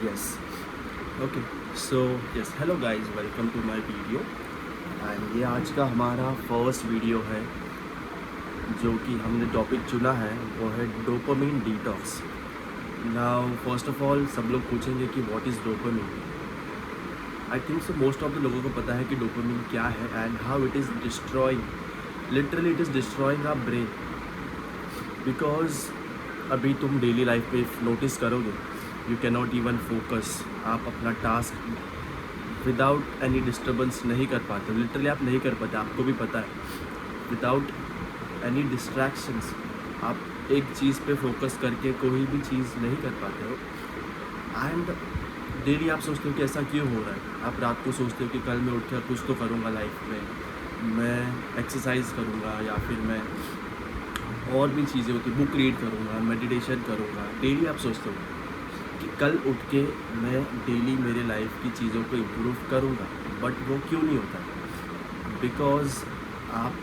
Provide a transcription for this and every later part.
Yes. Okay. So yes, hello guys, welcome to my video. And ये आज का हमारा फर्स्ट वीडियो है जो कि हमने टॉपिक चुना है वो है dopamine detox. Now first of all सब लोग पूछेंगे कि what is dopamine. I think so most of the लोगों को पता है कि डोपामिन क्या है and how it is destroying, literally it is destroying our brain. Because अभी तुम डेली लाइफ में नोटिस करोगे, you can not even focus. आप अपना टास्क विदाउट एनी डिस्टर्बेंस नहीं कर पाते. लिटरली आप नहीं कर पाते, आपको भी पता है. विदाउट एनी डिस्ट्रैक्शंस आप एक चीज़ पे फोकस करके कोई भी चीज़ नहीं कर पाते हो. एंड डेली आप सोचते हो कि ऐसा क्यों हो रहा है. आप रात को सोचते हो कि कल मैं उठ कर कुछ तो करूँगा लाइफ में, मैं एक्सरसाइज करूँगा या फिर मैं और भी चीज़ें होती, बुक रीड करूँगा, मेडिटेशन करूँगा. डेली आप सोचते हो कि कल उठ के मैं डेली मेरे लाइफ की चीज़ों को इम्प्रूव करूँगा, बट वो क्यों नहीं होता. बिकॉज आप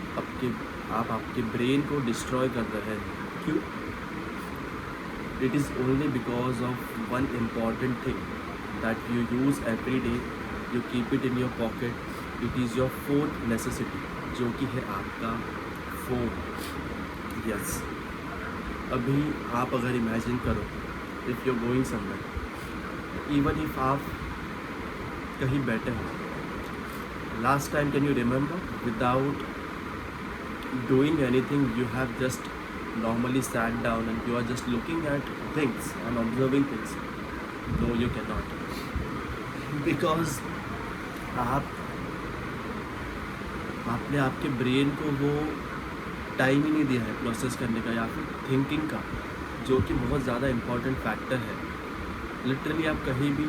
आपके ब्रेन को डिस्ट्रॉय कर रहे हैं. क्यों? It is only because of one important thing that you use every day, you keep it in your pocket. It is your fourth necessity, जो कि है आपका फ़ोन. यस. अभी आप अगर इमेजिन करो, if you going somewhere, even if आप कहीं बैठे हो, last time can you remember without doing anything you have just normally sat down and you are just looking at things and observing things? No, you cannot. Because आपने आपके brain को वो time ही नहीं दिया है प्रोसेस करने का या फिर थिंकिंग का, जो कि बहुत ज़्यादा इम्पॉर्टेंट फैक्टर है. लिटरली आप कहीं भी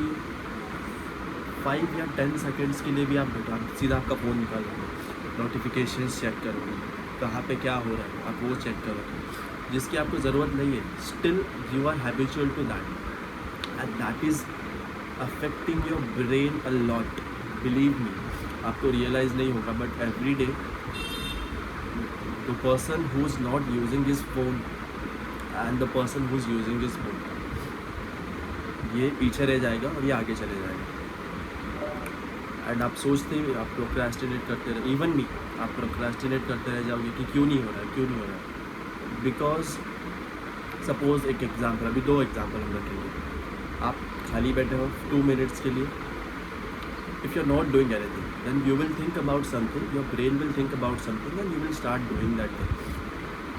5 या 10 सेकेंड्स के लिए भी आप बैठो, सीधा आपका फ़ोन निकालोगे, नोटिफिकेशंस चेक करोगे, कहाँ पे क्या हो रहा है आप वो चेक करोगे, जिसकी आपको ज़रूरत नहीं है. Still you are habitual to that and that is affecting your brain a lot. Believe me, आपको रियलाइज़ नहीं होगा, but every day the person who is not using his phone and the person who is using his phone, ये पीछे रह जाएगा और ये आगे चले जाएगा. एंड आप सोचते ही आप प्रोक्रेस्टिनेट करते रहे. इवन मी, आप प्रोक्रेस्टिनेट करते रह जाओगे कि क्यों नहीं हो रहा है, क्यों नहीं हो रहा है. बिकॉज सपोज एक एग्जाम्पल, अभी 2 एग्जाम्पल हम रखेंगे. आप खाली बैठे हो 2 मिनट्स के लिए. If you are not doing anything then you will think about something, your brain will think about something and you will start doing that thing.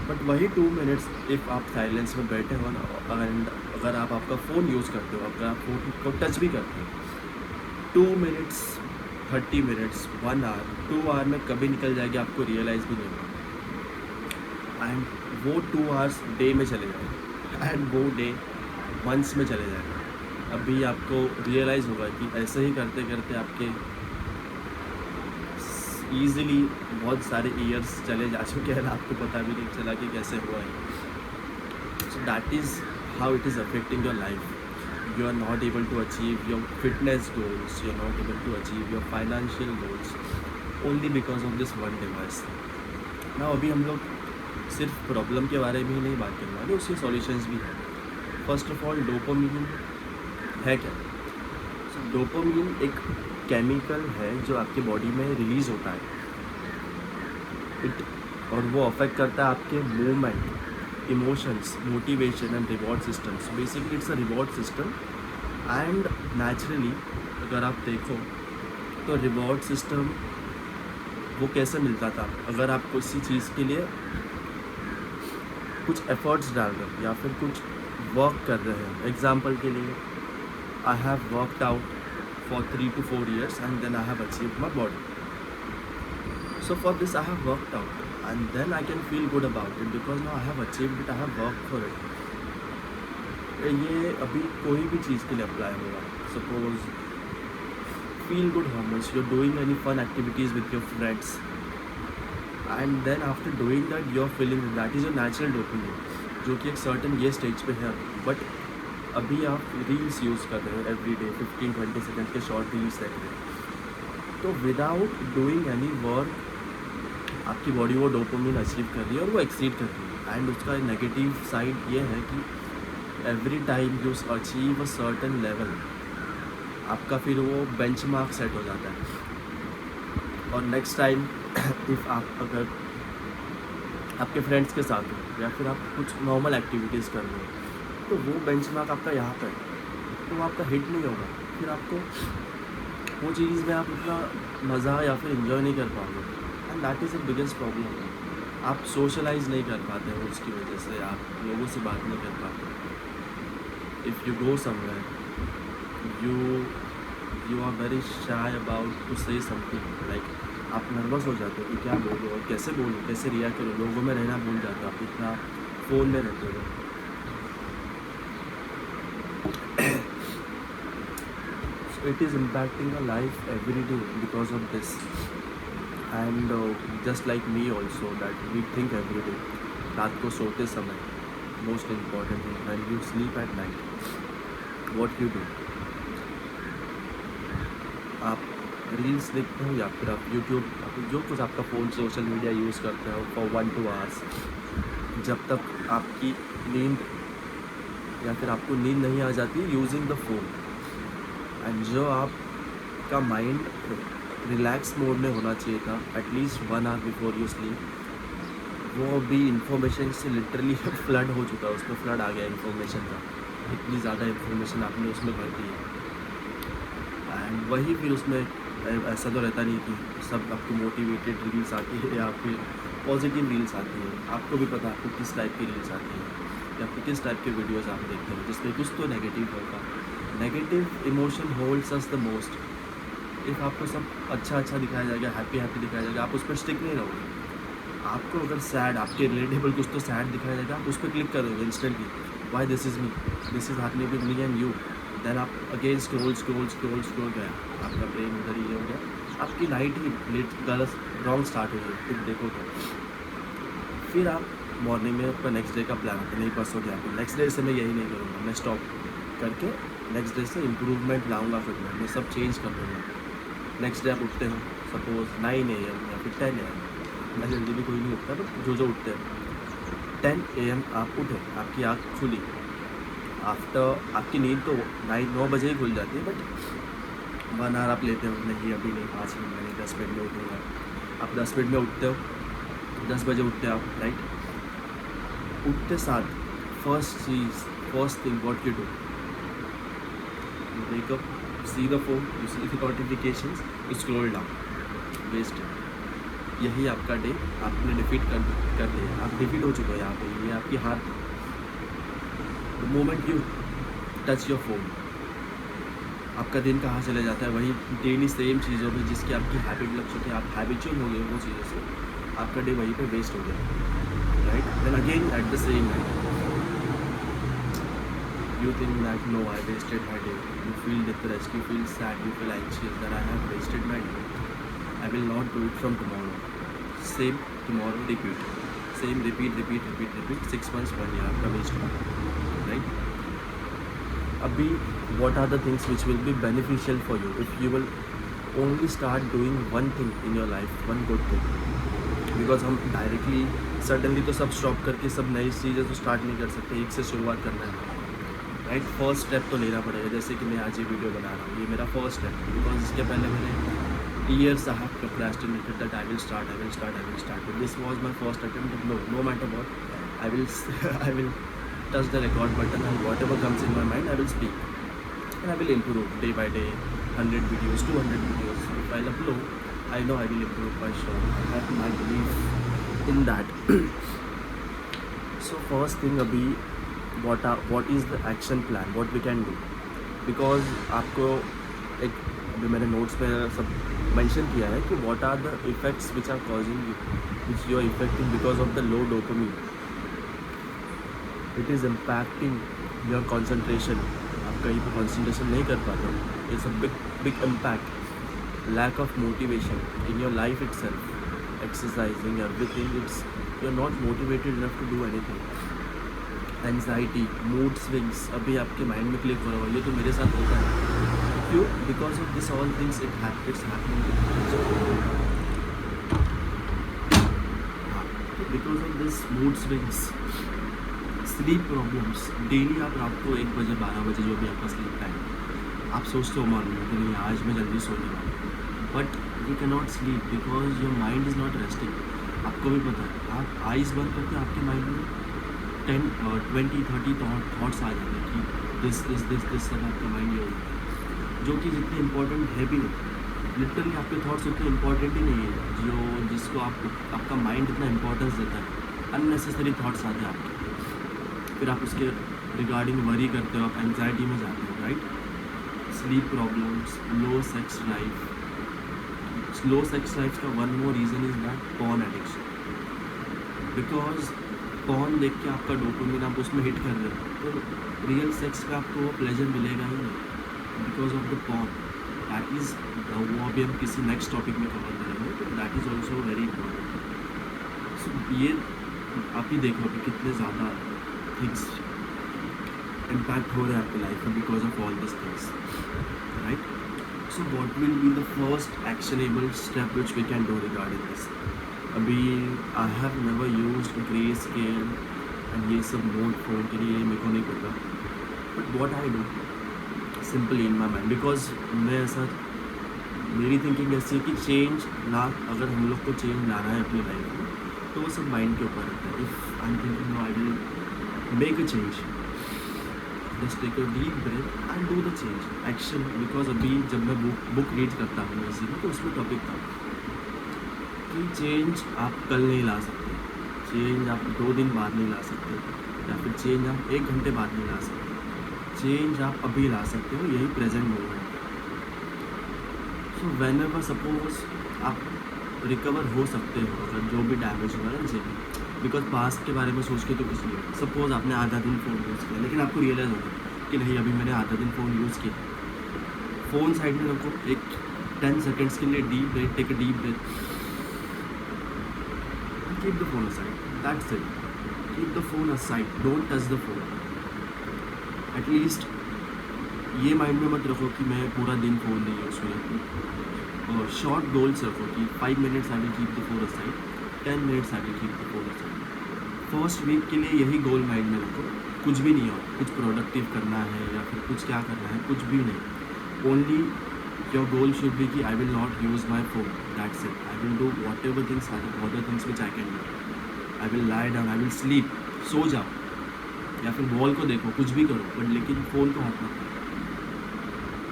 But वही 2 मिनट्स इफ़ आप साइलेंस में बैठे हो ना, एंड अगर आप आपका फ़ोन यूज़ करते हो, अगर आप फ़ोन को टच भी करते हो, 2 मिनट्स, 30 मिनट्स, 1 आवर, 2 आवर में कभी निकल जाएगी, आपको रियलाइज़ भी नहीं होगा. एंड वो 2 आवर्स डे में चले जाएंगे एंड वो डे मंथ्स में चले जाएगा. अभी आपको रियलाइज़ होगा कि ऐसे ही करते करते आपके ईज़िली बहुत सारे ईयर्स चले जा चुके हैं, आपको पता भी नहीं चला कि कैसे हुआ है. So that is how it is affecting your life. You are not able to achieve your fitness goals, you are not able to achieve your financial goals only because of this one device. Now अभी हम लोग सिर्फ problem के बारे में ही नहीं बात करने वाले, उसके सॉल्यूशंस भी हैं. फर्स्ट ऑफ ऑल, डोपामिन है क्या? डोपामिन एक केमिकल है जो आपके बॉडी में रिलीज़ होता है. और वो अफेक्ट करता है आपके movement, emotions, motivation and reward system. So basically it's a reward system. And naturally अगर आप देखो तो रिवॉर्ड सिस्टम वो कैसे मिलता था, अगर आप किसी चीज़ के लिए कुछ एफर्ट्स डाल रहे हैं या फिर कुछ वर्क कर रहे हैं. एग्जाम्पल के लिए, I have worked out for 3 to 4 years and then I have achieved my body. So for this I have worked out and then I can feel good about it because now I have achieved it, I have worked for it. ये अभी कोई भी चीज़ के लिए apply होगा. Suppose feel good hormones, you are doing any fun activities with your friends and then after doing that you are feeling that is your natural dopamine, जो कि एक सर्टन ये स्टेज पे है. बट अभी आप रील्स यूज़ कर रहे हो एवरी डे, 15-20 सेकेंड के शॉर्ट रील्स देख रहे हो, तो विदाउट डूइंग एनी वर्क आपकी बॉडी वो डोपामिन अचीव कर रही है और वो एक्सीड कर रही है. एंड उसका नेगेटिव साइड ये है कि every time you achieve a certain level आपका फिर वो बेंचमार्क सेट हो जाता है। और नेक्स्ट टाइम इफ़ आप अगर आपके फ्रेंड्स के साथ हो या फिर आप कुछ नॉर्मल एक्टिविटीज़ कर रहे हो तो वो बेंचमार्क आपका यहाँ पे है तो वो आपका हिट नहीं होगा, फिर आपको वो चीज़ में आप इतना मज़ा या फिर इन्जॉय नहीं कर पाओगे। And that is the biggest problem. आप सोशलाइज नहीं कर पाते हो, उसकी वजह से आप लोगों से बात नहीं कर पाते। If you go somewhere you are very shy about to say something, like आप नर्वस हो जाते हो कि क्या बोलो और कैसे बोलो, कैसे रिएक्ट करो। लोगों में रहना भूल जाते हो, आप इतना फ़ोन में रहते हो। It is impacting our life every day because of this. And just like me also, that we think every day, रात को सोते समय most important thing, when you sleep at night, what you do, आप reels देखते हो या फिर आप यूट्यूब, जो कुछ आपका फ़ोन सोशल मीडिया यूज़ करते हो फॉर 1-2 आवर्स, जब तक आपकी नींद या फिर आपको नींद नहीं आ जाती यूजिंग द फ़ोन। एंड जो आपका माइंड रिलैक्स मोड में होना चाहिए था at least 1 hour before you sleep, वो भी इंफॉर्मेशन से लिटरली फ्लड हो चुका है, उसमें फ्लड आ गया इन्फॉर्मेशन का। इतनी ज़्यादा इन्फॉर्मेशन आपने उसमें भर दी है। एंड वही फिर उसमें ऐसा तो रहता नहीं कि सब आपको मोटिवेटेड रील्स आती है या फिर पॉजिटिव रील्स आती है। आपको भी पता है आपको किस टाइप की रील्स आती हैं या फिर किस टाइप के वीडियोज़ आप देखते हो जिसमें कुछ तो नेगेटिव होगा। Negative emotion holds us the most. If आपको सब अच्छा अच्छा दिखाया जाएगा, हैप्पी हैप्पी दिखाया जाएगा, आप उस पर स्टिक नहीं रहोगे। आपको अगर सैड, आपके रिलेटेबल कुछ तो सैड दिखाया जाएगा, आप उस पर क्लिक करोगे instantly, why this is me, this is happening with me and you. Then आप अगेन स्क्रॉल गया, आपका ब्रेन उधर ही हो गया, आपकी नाइट ही लेट गलत रॉन्ग स्टार्ट हुई है। फिर देखो तो फिर आप मॉर्निंग में आपका नेक्स्ट डे का प्लान आता है, नहीं परसों क्या है, नेक्स्ट डे से मैं यही नहीं करूँगा, मैं स्टॉप करके नेक्स्ट डे से इम्प्रूवमेंट लाऊंगा, फिर मैं सब चेंज कर दूँगा। नेक्स्ट डे आप उठते हो सपोज 9 AM या फिर 10 AM, मैं जल्दी भी कोई नहीं उठता, बट जो उठते हैं 10 AM आप उठे, आपकी आँख खुली, आफ्टर आपकी नींद तो 9 बजे ही खुल जाती है, बट 1 आवर आप लेते हो, नहीं अभी नहीं, 5 मिनट में नहीं, 10 मिनट में उठूँगा। आप 10 मिनट में उठते हो, 10 बजे उठते हो आप, राइट। उठते साथ first thing what you do, you wake up, see the phone, you see the notifications, you scroll down, waste it. यही आपका डे आपने डिफीट कर लिया, आप डिफीट हो चुके हो यहाँ पे, ये आपकी हार। The moment you touch your phone, आपका दिन कहाँ चले जाता है, वही डेली सेम चीज़ों में जिसकी आपकी हैबिट लग चुकी है, आप हैबिचुअल हो गए वो चीज़ों से, आपका डे वहीं पे वेस्ट हो गया, right. Then again at the same time you think that no, I wasted my day, you feel depressed, you feel sad, you feel anxious that I have wasted my day, I will not do it from tomorrow. Same tomorrow repeat, same repeat 6 months 1 year आपका waste होगा, right. अभी what are the things which will be beneficial for you if you will only start doing one thing in your life, one good thing, because हम directly suddenly तो सब stop करके सब नई चीज़ें तो स्टार्ट नहीं कर सकते, एक से शुरुआत करना है, राइट। फर्स्ट स्टेप तो लेना पड़ेगा, जैसे कि मैं आज ये वीडियो बना रहा हूँ, ये मेरा फर्स्ट स्टेप है, बिकॉज इसके पहले मैंने years I have procrastinated that I will start, this was my first attempt, no matter what, I will touch the record button and whatever comes in my mind I will speak and I will improve day by day, 100 videos 200 videos if I'll upload, I know I will improve by sure, I have my belief in that. So first thing अभी what is the action plan, what we can do, because आपको एक अभी मैंने notes पे सब mention किया है कि what are the effects which are causing you, which you are affecting because of the low dopamine, it is impacting your concentration, आप कहीं पर concentration नहीं कर पाते हो, it's a big impact, lack of motivation in your life itself, exercising everything, it's you're not motivated enough to do anything, anxiety, mood swings अभी आपके mind में क्लिक हो रहा है, ये तो मेरे साथ होता है, क्यों, because of this all things it's happening, because of this mood swings, sleep problems, daily आप रात को 1 बजे 12 बजे जो भी आपका स्लीप टाइम, आप सोचते हो मॉर्निंग में कि नहीं आज मैं जल्दी सोने वाला हूँ, but you can not sleep because your mind is not resting. आपको भी पता है, आप आइज़ बंद करते आपके माइंड में 10 20 30 थॉट्स आ जाते हैं कि दिस सब आपका माइंड ये होता है, जो कि जितने इंपॉर्टेंट है भी नहीं। लिटरली आपके थॉट्स उतने इंपॉर्टेंट ही नहीं है जिसको आपका माइंड इतना इंपॉर्टेंस देता है। अननेसेसरी थॉट्स आते हैं आपके, फिर आप उसके रिगार्डिंग वरी करते हो, आप एंग्जाइटी में जाते हो, राइट। स्लीप प्रॉब्लम्स, लो सेक्स लाइफ का one more reason is that porn addiction. Because porn देख के आपका डोपामिन आप उसमें हिट कर रहे हो, तो रियल सेक्स का आपको वो प्लेजर मिलेगा ही नहीं because of the porn. That is वो अभी हम किसी नेक्स्ट टॉपिक में कवर करेंगे, तो that is also very important. So ये आप ही देखो कि कितने ज़्यादा थिंग्स इम्पैक्ट हो रहे हैं आपकी लाइफ में because of all this things, right. So what will be the first actionable step which we can do regarding this. अभी I have never used grey scale and ये सब मोड फ़ोन के लिए मेरे को नहीं पता, but what I do simply in my mind, because मैं ऐसा, मेरी थिंकिंग ऐसी है कि चेंज ला, अगर हम लोग को चेंज लाना है अपनी लाइफ में तो वो सब माइंड के ऊपर रहता है। If I am thinking no I will make a change, just take a deep breath and do the change action. Because अभी जब मैं बुक रीड करता हूँ इसी में, तो उसमें टॉपिक था कि चेंज आप कल नहीं ला सकते, चेंज आप 2 दिन बाद नहीं ला सकते, या फिर चेंज आप 1 घंटे बाद नहीं ला सकते, चेंज आप अभी ला सकते हो, यही present moment. So when ever suppose आप रिकवर हो सकते हो अगर जो भी डैमेज हुआ है जिससे, बिकॉज पास्ट के बारे में सोच के तो कुछ नहीं है। सपोज आपने आधा दिन फ़ोन यूज़ किया, लेकिन आपको रियलाइज़ होगा कि नहीं अभी मैंने आधा दिन फ़ोन यूज़ किया, फ़ोन साइड में रखो, एक 10 सेकेंड्स के लिए deep breath, take a deep breath, keep the phone aside, that's it, keep the phone aside, don't touch the phone. At least ये माइंड में मत रखो कि मैं पूरा दिन फ़ोन नहीं यूज़ करूँ, और शॉर्ट गोल्स रखो कि 5 minutes I will keep the phone aside, 10 minutes I will keep the phone aside. First week के लिए यही गोल माइंड में रखो, कुछ भी नहीं हो, कुछ प्रोडक्टिव करना है या फिर कुछ क्या करना है, कुछ भी नहीं, only your goal should be कि I will not use my phone, that's it. I will do whatever things which I can do, I will lie down, I will sleep, सो जाओ या फिर वॉल को देखो, कुछ भी करो, बट लेकिन फ़ोन को हाथ मत करो।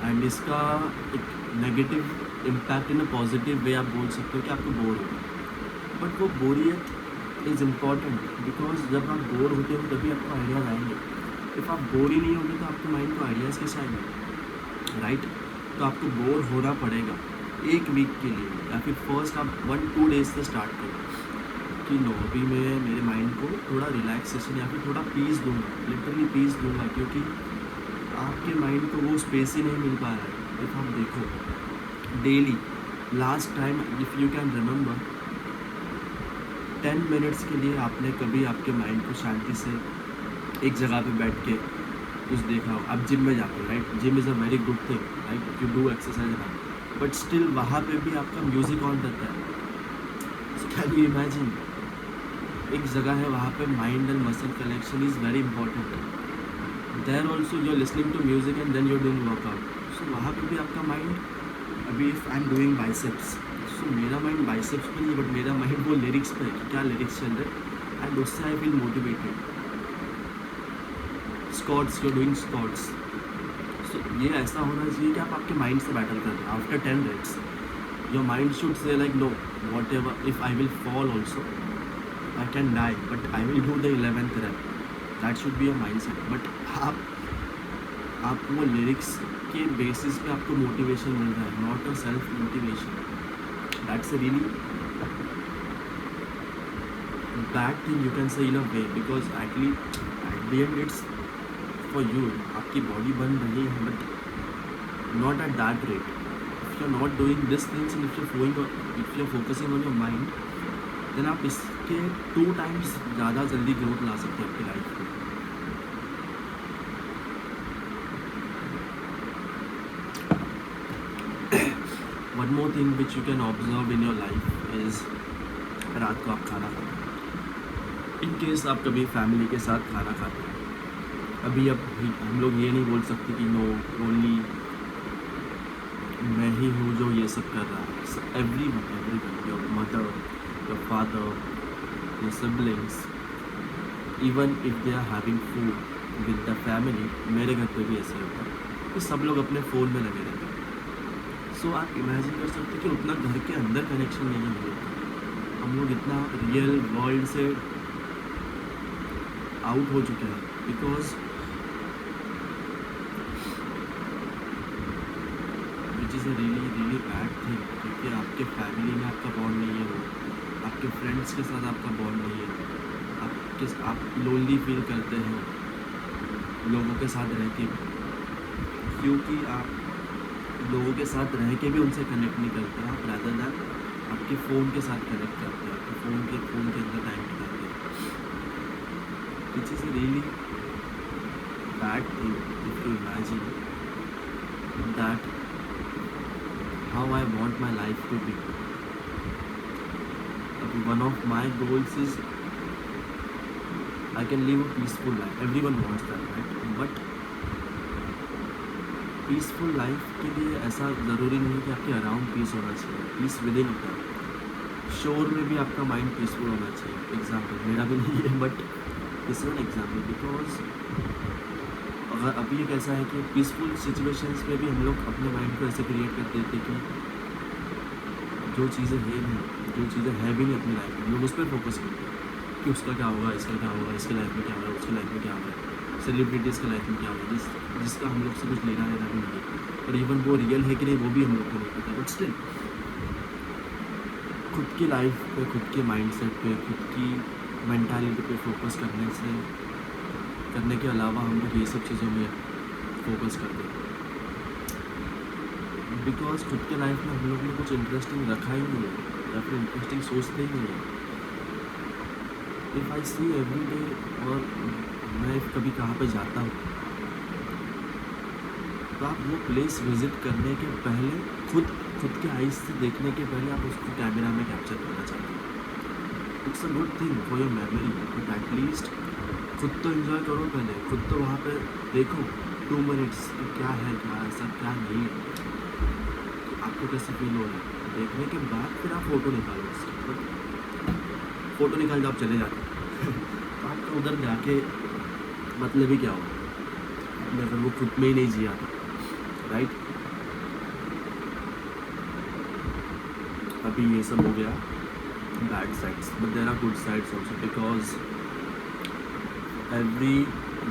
एंड इसका एक negative impact in a positive way आप बोल सकते हो कि आपको बोर होगा, बट वो बोरियत इज़ इम्पॉर्टेंट, बिकॉज जब आप बोर होते हो तभी आपको आइडियाज़ आएंगे। इफ़ आप बोर ही नहीं होंगे तो आपके माइंड को आइडियाज़ कैसे आएंगे, राइट। तो आपको बोर होना पड़ेगा 1 वीक के लिए, या फिर फर्स्ट आप 1-2 डेज से स्टार्ट करो कि नो अभी मैं मेरे माइंड को थोड़ा रिलैक्सेशन या फिर थोड़ा पीस दूंगा, लिटरली पीस दूंगा, क्योंकि आपके माइंड को वो स्पेस ही नहीं मिल पा रहा है। इफ़ आप देखो daily, last time if you can remember 10 minutes के लिए आपने कभी आपके माइंड को शांति से एक जगह पे बैठ के कुछ देखा हो। आप जिम में जाते हो, right, gym is a very good thing, right, you do exercise, but still वहाँ पे भी आपका म्यूज़िक ऑन रहता है। सो कैन यू इमेजिन, एक जगह है वहाँ पे mind and muscle connection is very important, there also you are listening to music and then you are doing workout. So वहाँ पे भी आपका माइंड, अभी if I am doing biceps, so मेरा माइंड बाइसेप्स पे नहीं, बट मेरा mind वो लिरिक्स पे है कि क्या लिरिक्स चल रहे, एंड उससे I feel motivated. Squats, you are doing squats, so ये ऐसा होना चाहिए कि आप आपके माइंड से बैटल कर रहे हैं। After 10 reps your mind should say like no, whatever if I will fall also I can die, but I will do the 11th rep, that should be your mind set. बट आप वो lyrics के basis पे आपको motivation मिल रहा है, not a self motivation. That's a really bad thing you can say in a way, because actually at the end it's for you, आपकी बॉडी बन रही है, but not at that rate. If you are not doing this things and if you are focusing on your mind, then आप इसके 2 times ज़्यादा जल्दी growth ला सकते हैं आपकी लाइफ में। One more thing which you can observe in your life is, रात को आप खाना खाते हैं, इन केस आप कभी फैमिली के साथ खाना खाते हैं, अभी अब हम लोग ये नहीं बोल सकते कि नो ओनली मैं ही हूँ जो ये सब कर रहा है. everyone, your mother, your father, your siblings, even if they are having food with the family, मेरे घर पे भी ऐसे होता है कि सब लोग अपने फ़ोन में लगे रहते हैं. सो आप इमेजिन कर सकते हैं कि उतना घर के अंदर कनेक्शन नहीं है हम लोग का. हम लोग इतना रियल वर्ल्ड से आउट हो चुके हैं because which is a really bad thing. क्योंकि आपके फैमिली में आपका बॉन्ड नहीं है, वो आपके फ्रेंड्स के साथ आपका बॉन्ड नहीं है, आप लोनली फील करते हैं लोगों के साथ रह के, क्योंकि आप लोगों के साथ रह के भी उनसे कनेक्ट नहीं करते. आप रादर दैन आपके फ़ोन के साथ कनेक्ट करते हैं, आपके फ़ोन के अंदर टाइम बिताते हैं. Which is a really bad thing if you imagine that how I want my life to be. One of my goals is I can live a peaceful life. Everyone wants that, right? But peaceful life के लिए ऐसा ज़रूरी नहीं कि आपके around piece होना चाहिए. Peace with in होता है. शोर में भी आपका माइंड पीसफुल होना चाहिए. एग्जाम्पल मेरा भी नहीं है but this is an example because अगर अभी एक ऐसा है कि पीसफुल सिचुएशंस में भी हम लोग अपने माइंड को ऐसे क्रिएट कर देते कि जो चीज़ें है नहीं, जो चीज़ें हैं भी नहीं अपनी लाइफ में, लोग उस पर फोकस करते हैं कि उसका क्या होगा, इसका क्या होगा, इसके लाइफ में क्या होगा, उसकी लाइफ में क्या होगा, सेलिब्रिटीज़ के लाइफ में क्या होगा, जिसका हम लोग से कुछ लेना देना भी नहीं है. और इवन वो रियल है कि नहीं वो भी हम लोग को नहीं पता. बट स्टिल खुद की लाइफ पे, खुद के माइंडसेट पे, खुद की मेंटालिटी पे फोकस करने के अलावा हम लोग ये सब चीज़ों में फोकस करते हैं. बिकॉज खुद के लाइफ में हम लोग ने कुछ इंटरेस्टिंग रखा ही नहीं है या फिर इंटरेस्टिंग सोचते ही नहीं है. If I see every day, और मैं कभी कहाँ पे जाता हूँ तो आप वो प्लेस विज़िट करने के पहले खुद के आइज़ से देखने के पहले आप उसको कैमरा में कैप्चर करना चाहते हो. It's a good thing for your memory, but at least खुद तो एंजॉय करो पहले. खुद तो वहाँ पे देखो 2 मिनट्स कि क्या है, क्या ऐसा क्या नहीं है, आपको कैसे फील हो रहा है. देखने के बाद फिर आप फ़ोटो निकालो उसकी. बट फ़ोटो निकाल जब आप चले जाते हैं तो आपका उधर जाके मतलब ही क्या होगा अगर वो खुद में ही नहीं जिया था, राइट. अभी ये सब हो गया bad sides, but there are good sides also because every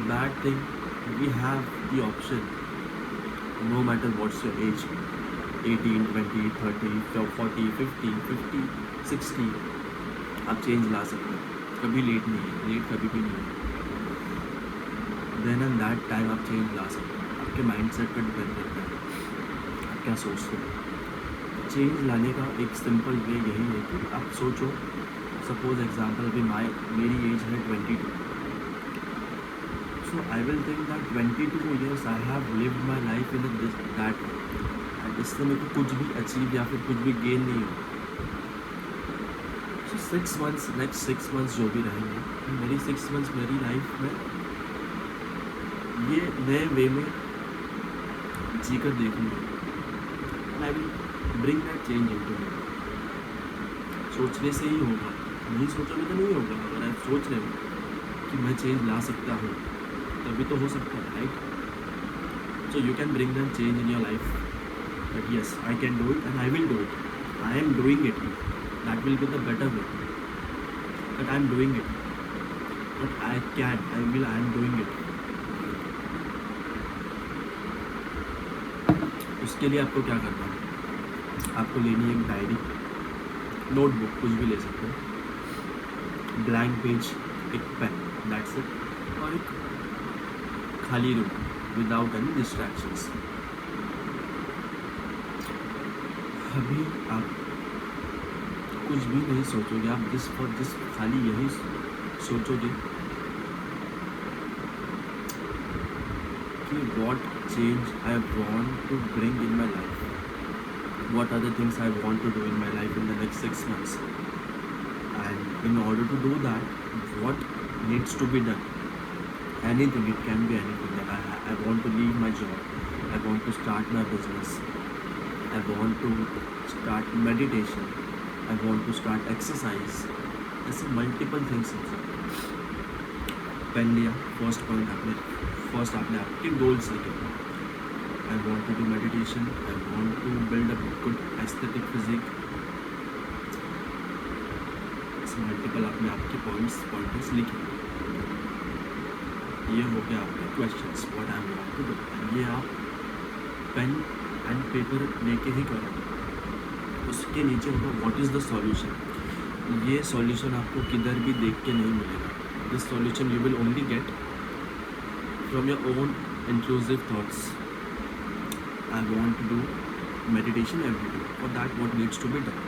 bad thing we have the option, no matter what's your age, 18, 20, 30, 40, 50, 60, आप चेंज ला सकते हैं. कभी लेट नहीं है, लेट कभी भी नहीं है. देन एंड दैट टाइम आप चेंज ला सकते हैं. आपके माइंड सेट पर डिपेंड करता है आप क्या सोचते हैं. चेंज लाने का एक सिंपल वे यही है कि आप सोचो, सपोज एग्जांपल अभी मेरी एज है 22. So I will think that 22 years I have lived my life in that, and इससे मेरे को कुछ भी अचीव या फिर कुछ भी गेन नहीं हो. 6 मंथ्स, नेक्स्ट 6 मंथ्स जो भी रहेंगे, मेरी 6 मंथ्स मेरी लाइफ में ये नए वे में जी कर देखूँगा. I will bring that change into me. सोचने से ही होगा, नहीं सोचोगे तो नहीं होगा. अगर आप सोच रहे हो कि मैं चेंज ला सकता हूँ तभी तो हो सकता है, right. So you can bring that change in your life. But yes, I can do it and I will do it. I am doing it. That will be the better way. But I am doing it. But I am doing it. उसके लिए आपको क्या करना है? आपको लेनी है एक डायरी, नोटबुक, कुछ भी ले सकते हो, ब्लैंक पेज, एक पेन, दैट्स इट, और एक खाली रूम विदाउट एनी डिस्ट्रैक्शंस. अभी आप कुछ भी नहीं सोचोगे, आप जिस खाली यही सोचोगे कि what change I want to bring in my life, what are the things I want to do in my life in the next 6 months, and in order to do that, what needs to be done. Anything, it can be anything. That I want to leave my job, I want to start my business, I want to start meditation, I want to start exercise. ऐसे multiple things हो सकते। Pen लिया, first आपने आपके goals लिखे। I want to do meditation, I want to build a good aesthetic physique. Multiple आपने आपके points लिखे। ये हो गया आपके questions, what I want to do. ये आप पेन एंड पेपर लेके ही करोगे। उसके नीचे होगा व्हाट इज़ द सॉल्यूशन। ये सॉल्यूशन आपको किधर भी देख के नहीं मिलेगा। This solution you will only get from your own inclusive thoughts. I want to do meditation every day. For that, what needs to be done?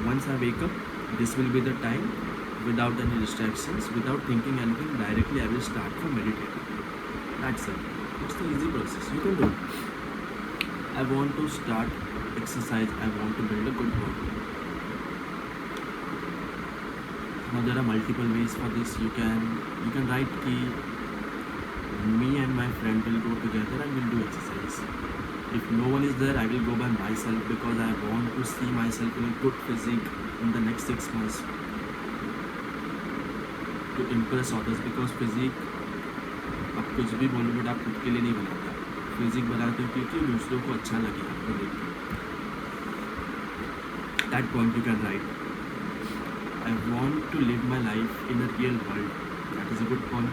Once I wake up, this will be the time, without any distractions, without thinking anything, directly I will start for meditating. That's it. It's the easy process. You can do it. I want to start exercise. I want to build a good body. Now there are multiple ways for this. You can write ki me and my friend will go together and we'll do exercise. If no one is there, I will go by myself because I want to see myself in a good physique in the next 6 months to impress others. Because physique, आप कुछ भी बोलो but आप खुद के लिए नहीं बनाते। फिजिक बनाते हो क्योंकि दूसरों को अच्छा लगे आपको देख के। That point you can write. I want to live my life in a real world. That is a good point.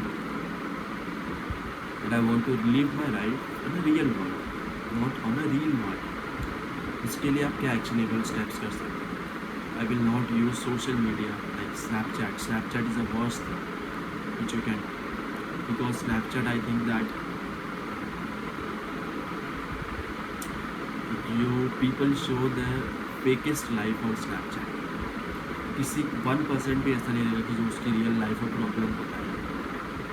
And I want to live my life in a real world. Not on a real world. इसके लिए आप क्या actionable steps कर सकते हैं? I will not use social media like Snapchat. Snapchat is the worst thing which you can, because Snapchat, I think that people show their fakest life on Snapchat. किसी 1% भी ऐसा नहीं रहेगा कि जो उसकी रियल लाइफ में प्रॉब्लम होता है।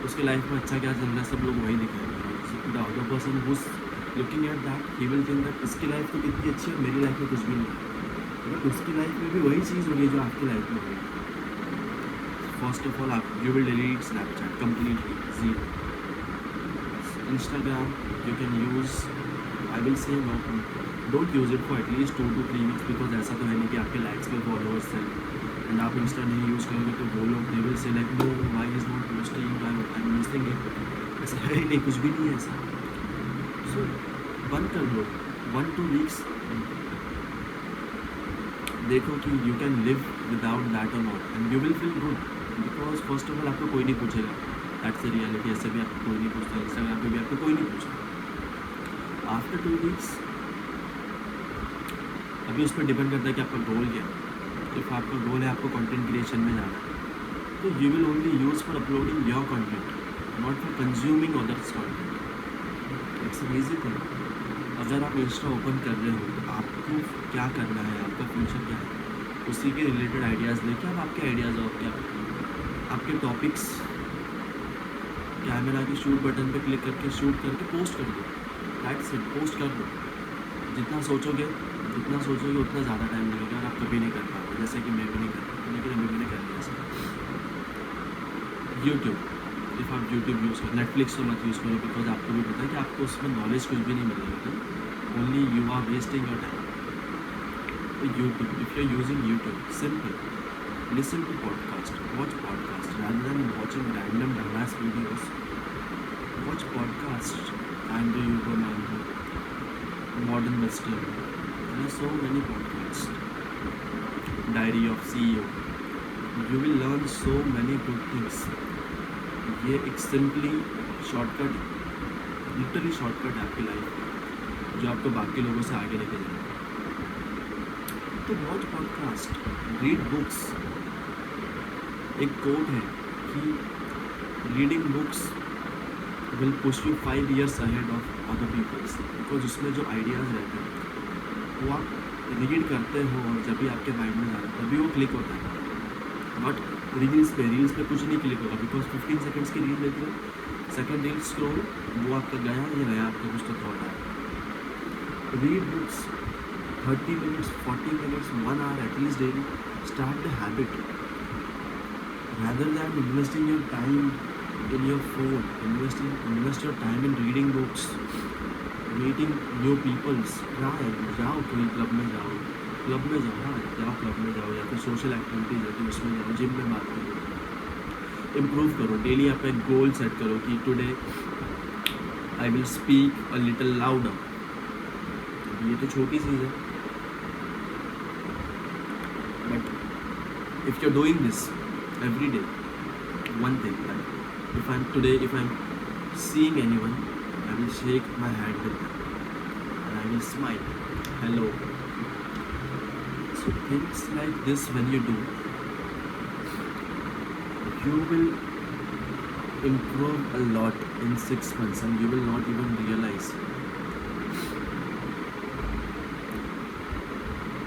उसके लाइफ में अच्छा क्या चल रहा है सब लोग वही दिखाएंगे। The other person who's looking at that, he will think that इसकी लाइफ तो कितनी अच्छी है, मेरी लाइफ में कुछ भी नहीं है। बट उसकी लाइफ में भी वही चीज़ हो रही है जो आपकी लाइफ में हो रही है। फर्स्ट ऑफ ऑल आप you will delete Snapchat completely, zero. Instagram you can use, I will say no, don't use it for at least 2 to 3 weeks, because ऐसा तो है नहीं कि आपके लाइक्स पे फॉलोअर्स हैं एंड आप इंस्टा नहीं यूज़ करोगे तो वो लोग they will say like know why is not posting, I am using it. ऐसा है ही नहीं, कुछ भी नहीं है ऐसा। सो बंद कर लो 1-2 weeks, देखो कि you can live without that और not and you will feel good. Because first of all आपको कोई नहीं पूछेगा, दैट्स द रियलिटी। ऐसे भी आपको कोई नहीं पूछता, इंस्टाग्राम पे भी आपको कोई नहीं पूछेगा। आफ्टर 2 weeks, अभी उस पर डिपेंड करता है कि आपका गोल क्या है। इफ आपका गोल है आपको कंटेंट क्रिएशन में जाना है, तो you will only use for uploading your content, not for consuming others content. It's easy thing. अगर आप इंस्टा ओपन कर रहे हो तो आपको क्या करना है, आपका फ्यूचर क्या है, उसी के रिलेटेड आइडियाज़ लेके आप आपके आइडियाज़ और क्या आपके टॉपिक्स कैमरा के शूट बटन पे क्लिक करके शूट करके पोस्ट कर दो। दैट्स इट, पोस्ट कर दो। जितना सोचोगे उतना ज़्यादा टाइम लगेगा और आप कभी नहीं कर पाओगे, जैसे कि मैं भी नहीं कर पाता, लेकिन अभी मैंने कर लिया सर। यूट्यूब, इफ़ आप यूट्यूब यूज़ करो, नेटफ्लिक्स तो मत यूज़ करो, बिकॉज आपको भी पता है कि आपको उसमें नॉलेज कुछ भी नहीं मिलेगा, only you are wasting your time. तो YouTube, if you are using YouTube, simple, listen to podcast, watch podcast rather than watching random dumbass videos. Watch podcast, Andrew Huberman, Modern Wisdom. There are so many podcasts. Diary of CEO. You will learn so many good things. ये एक simply shortcut, literally shortcut है आपकी life जो आपको बाकी लोगों से आगे लेके जाएगा। तो वॉच पॉडकास्ट, रीड बुक्स। एक कोट है कि reading books will push you 5 years ahead of other people's, because उसमें जो आइडियाज़ रहते हैं वो आप रीड करते हो और जब भी आपके माइंड में जाता है तभी वो क्लिक होता है। बट रील्स पे कुछ नहीं क्लिक होगा, बिकॉज 15 seconds की रील लेते हो, सेकेंड रील स्क्रॉल, वो आपका गया, ये नया आपका कुछ तो थॉट आया। Read books 30 minutes, 40 minutes, 1 hour at least daily. Start the habit. Rather than investing your time in your phone, invest your time in reading books. Meeting new peoples, try, जाओ कोई क्लब में जाओ, हाँ जाओ club में जाओ, या फिर सोशल एक्टिविटीज़ है तो उसमें जाओ, जिम में बात करो, इम्प्रूव करो। डेली आप एक गोल सेट करो कि today I will speak a little louder. ये तो छोटी चीज़ है, but if you are doing this every day, one thing, like if I'm seeing anyone, I will shake my hand with them and I will smile, hello. So things like this, when you do, you will improve a lot in 6 months and you will not even realize.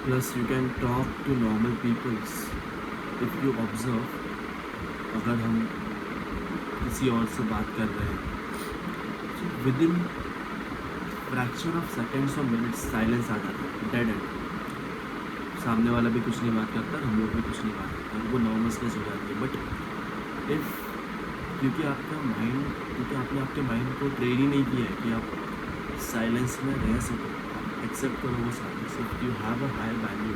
Plus you can talk to normal peoples. If you observe, अगर हम किसी और से बात कर रहे हैं तो with in fraction of seconds और मिनट्स साइलेंस आ जाता है, डेड एंड। सामने वाला भी कुछ नहीं बात करता, हम लोग भी कुछ नहीं बात करते, वो नर्वसनेस हो जाती है। बट इफ़ क्योंकि आपने आपके माइंड को ट्रेन ही नहीं किया है कि आप साइलेंस में रह सको, आप एक्सेप्ट करो वो silence. If you have a high value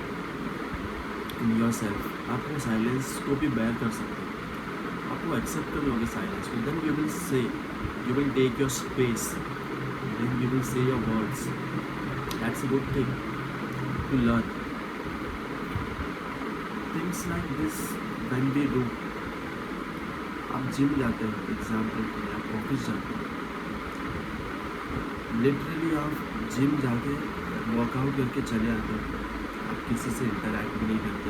in your self, आप वो साइलेंस को भी बेयर कर सकते हो, आपको एक्सेप्ट कर लोगे साइलेंस को। Then you will take your space, then you will say your words. That's a good thing to learn things like this when we do. आप जिम जाते हो एग्जाम्पल के लिए, आप ऑफिस जाते हो, लिटरली आप जिम जाके वर्कआउट करके चले आते हो, आप किसी से इंटरैक्ट भी नहीं करते,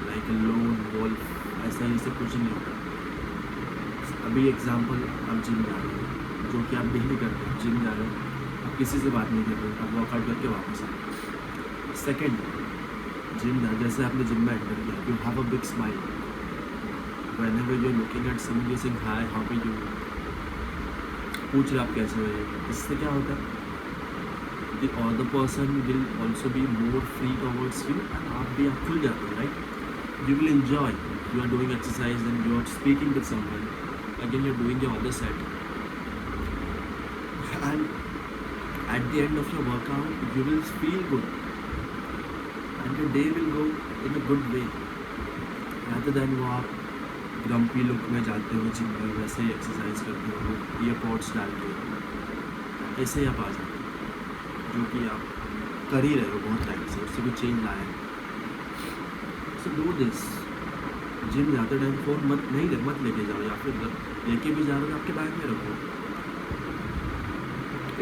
लाइक लोन वॉल्फ, ऐसा ही सब कुछ नहीं होता। अभी एग्जांपल, आप जिम जा रहे हो, जो कि आप डेली करते हो, जिम जा रहे हो, आप किसी से बात नहीं कर रहे हो, आप वर्कआउट करके वापस आए। सेकेंड, जिम जा, जैसे आपने जिम में एंटर किया, you have a big smile, whenever you are looking at someone, you saying hi, how are you, पूछ रहे आप कैसे हो। इससे क्या होता है, the other person will also be more free towards you and आप भी आप खुल जाते हो, right? You will enjoy, you are doing exercise and you are speaking with someone, again you are doing your other set, and at the end of your workout you will feel good and your day will go in a good way, rather than वो आप grumpy look में जाते हो gym में, वैसे ही exercise करते हो, earpods डाल के, ऐसे ही आप आ जाते हो, जो कि आप कर ही रहे हो बहुत टाइम से, उससे भी चेंज लाए हैं। So do this. जिम जाते टाइम फ़ोन मत लेके जाओ, या फिर लेके भी जा रहे हो तो आपके बैग में रखो।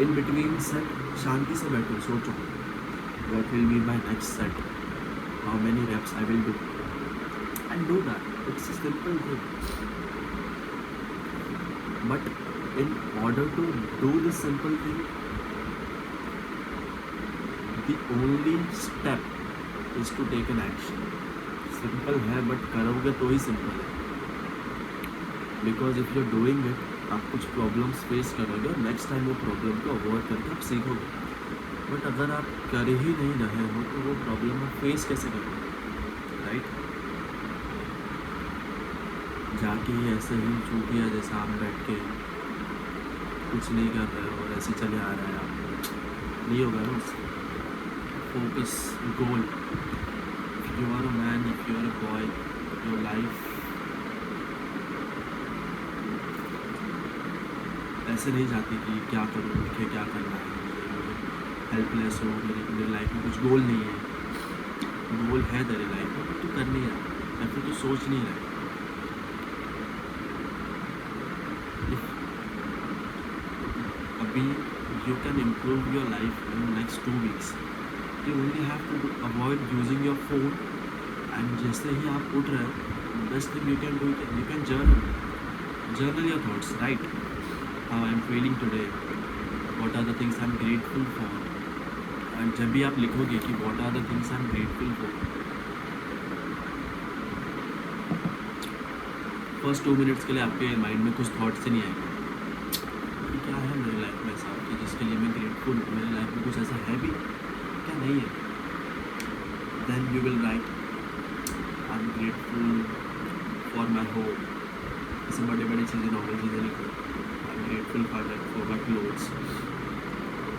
इन बिटवीन सेट शांति से बैठो, सोचो what will be my next set, how many reps I will do, and do that. It's a simple thing, but in order to do this simple thing, the only step is to take an action. Simple है but करोगे तो ही simple है, because if you are doing it, आप कुछ problems face करोगे और next time वो प्रॉब्लम को अवॉइड करके आप सीखोगे। बट अगर आप कर ही नहीं रहे हो तो वो प्रॉब्लम आप फेस कैसे करोगे, राइट? जाके ही ऐसे ही चूतिया जैसा आप बैठ के कुछ नहीं कर रहे हो और ऐसे चले आ रहा है, आप नहीं होगा ना उससे। Focus, goal. If you are a man, if you are a boy, your life ऐसे नहीं जाती कि क्या करूँ, मुझे क्या करना है, हेल्पलेस हो, मेरी लाइफ में कुछ गोल नहीं है। गोल है तेरी लाइफ में, बट तू कर नहीं रहा, या फिर तू सोच नहीं रहा। अभी you can improve your life in the next 2 weeks. You only have to avoid using your phone, and जैसे ही आप उठ रहे हो, best thing you can do, you can journal your thoughts, right? How I am feeling today, what are the things I am grateful for, and जब भी आप लिखोगे कि what are the things I am grateful for, first 2 minutes के लिए आपके mind में कुछ थॉट्स से नहीं आएंगे कि क्या है मेरी लाइफ में ऐसा कि जिसके लिए मैं ग्रेटफुल हूँ, मेरी लाइफ में कुछ ऐसा है भी क्या नहीं है। Then you will write I am grateful for my home, ऐसे बड़े बड़ी चीज़ें, नॉर्मल चीज़ें लिखो। I am grateful for my clothes,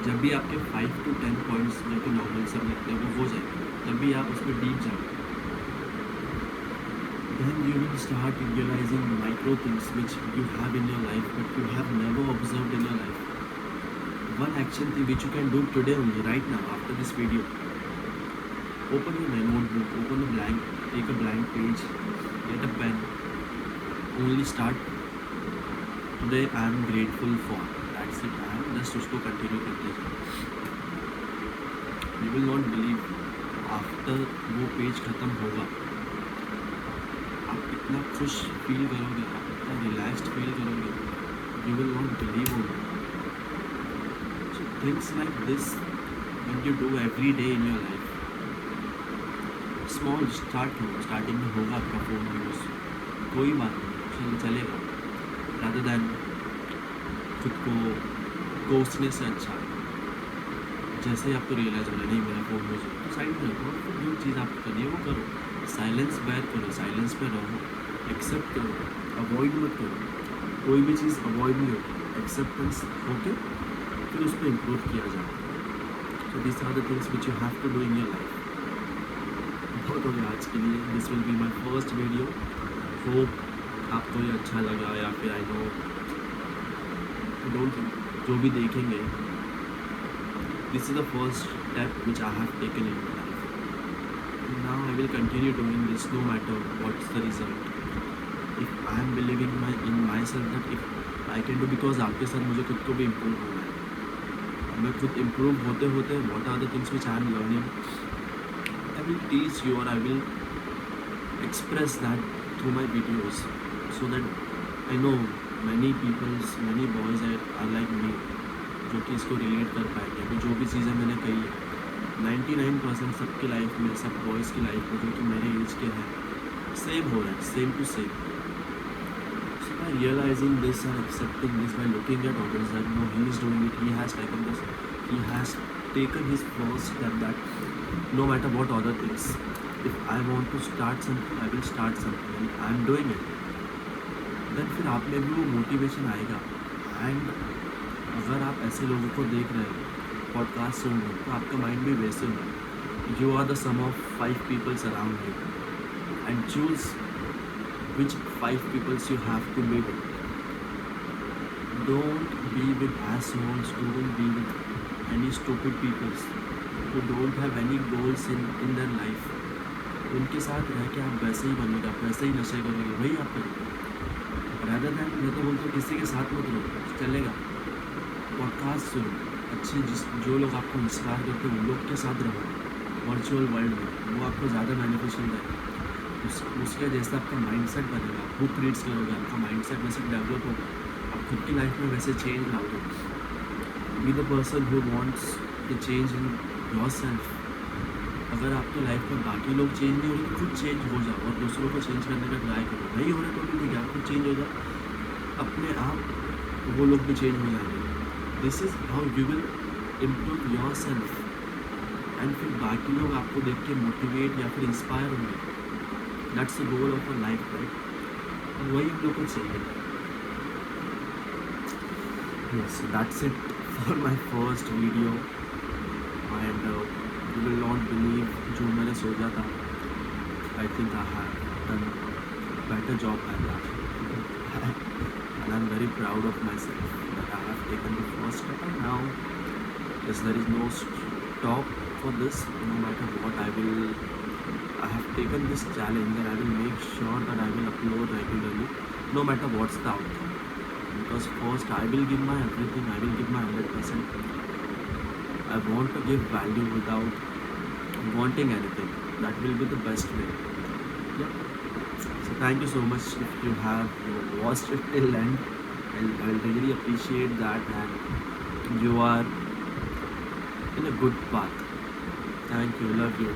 जब भी आपके 5 to 10 पॉइंट्स जो कि नॉर्मल सब लगते हैं वो हो जाए, तब भी आप उसमें डीप जाओ, then you will start realizing micro things which you have in your life but you have never observed in your life. One action thing which you can do today only, right now, after this video. Open your notebook, open a blank, take a blank page, get a pen, only start. Today I am grateful for. That's it. I am just उसको continue करते जाओ. You will not believe after वो page खत्म होगा, आप इतना खुश feel करोगे, आप इतना रिलैक्स्ड फील करोगे, you will not believe only. So things like this when you do every day in your life. Small starting में होगा आपका फ़ोन यूज़, कोई बात नहीं, चलेगा. रादर दैन खुद को कोसने से अच्छा, जैसे ही आपको रियलाइज होगा नहीं मेरा फ़ोन यूज़ तो साइड में रखो, फिर जो चीज़ आपको करनी है वो करो. साइलेंस बैर करो, साइलेंस पे रहो, एक्सेप्ट करो, अवॉइड मत करो. कोई भी चीज़ अवॉइड नहीं होती, एक्सेप्टेंस होके फिर उस पर इम्प्रूव किया जाए. So this are the things which you have to do in your life. बहुत हो गया आज के लिए. This will be my first video. Hope आपको ये अच्छा लगा, या फिर आई नो डोंट जो भी देखेंगे, this is the first step which I have taken in my life. Now I will continue doing this no matter what's the result. If I am believing in myself that if I can do, because आपके साथ मुझे खुद को भी improve होना है. मैं खुद इम्प्रूव होते होते what are the things which I am learning, I will teach you or I will express that through my videos, so that I know many boys are like me जो कि इसको relate कर पाएंगे. अभी जो भी चीज़ें मैंने कही है 99% सबकी लाइफ में, सब बॉयज़ की लाइफ में जो कि मेरे एज के हैं, सेम हो रहा है, same to same. So by realizing this and accepting this, by looking at others that no, he is doing it, he has taken this, he has taken his first step, that no matter what other things, if I want to start something, I will start something and I am doing it. Then फिर आप में भी वो motivation आएगा. And अगर आप ऐसे लोगों को देख रहे हैं, पॉडकास्ट सुन रहे हैं, तो आपका माइंड भी वैसे होगा. You are the sum of 5 peoples around you and choose which 5 peoples you have to be with. Don't be with assholes, don't be with any stupid peoples who don't have any goals in their life. उनके साथ रह के आप वैसे ही बनेगा, आप वैसे ही नशे करोगे, वही आप करोगे. रादर दैन मैं तो बोलता हूँ किसी के साथ मत रहो, चलेगा. पॉडकास्ट सुनो, अच्छे जो लोग आपको इंस्पायर करते हैं उन लोग के साथ रहो वर्चुअल वर्ल्ड में, वो आपको ज़्यादा बेनिफिशियल रहेगा. उसके जैसा आपका माइंडसेट बनेगा, आप बुक रीड्स करोगे, आपका माइंडसेट वैसे डेवलप होगा, आप खुद की लाइफ में वैसे चेंज लाओगे. Be the person who wants the change in yourself. अगर आपकी लाइफ में बाकी लोग चेंज नहीं हो रहे तो खुद चेंज हो जाओ और दूसरों को चेंज करने का ट्राई करो. नहीं हो रहे तो भी ठीक है, आप खुद चेंज हो जाओ, अपने आप वो लोग भी चेंज हो जाएंगे. This is how you will improve your self. And फिर बाकी लोग आपको देख के मोटिवेट या फिर इंस्पायर होंगे. That's the goal of a life, right? और वही हम लोग को चाहिए. Yes, that's it for my first video. And you will not believe जो मैंने सोचा था, I think I have done better job than that. And I'm very proud of myself that I have taken the first step, and now yes, there is no stop for this. No matter what, I have taken this challenge and I will make sure that I will upload regularly, no matter what's the outcome. Because first I will give my everything, I will give my 100%. I want to give value without wanting anything. That will be the best way. Yeah. So thank you so much if you have watched it till end. I'll really appreciate that, and you are in a good path. Thank you. Love you.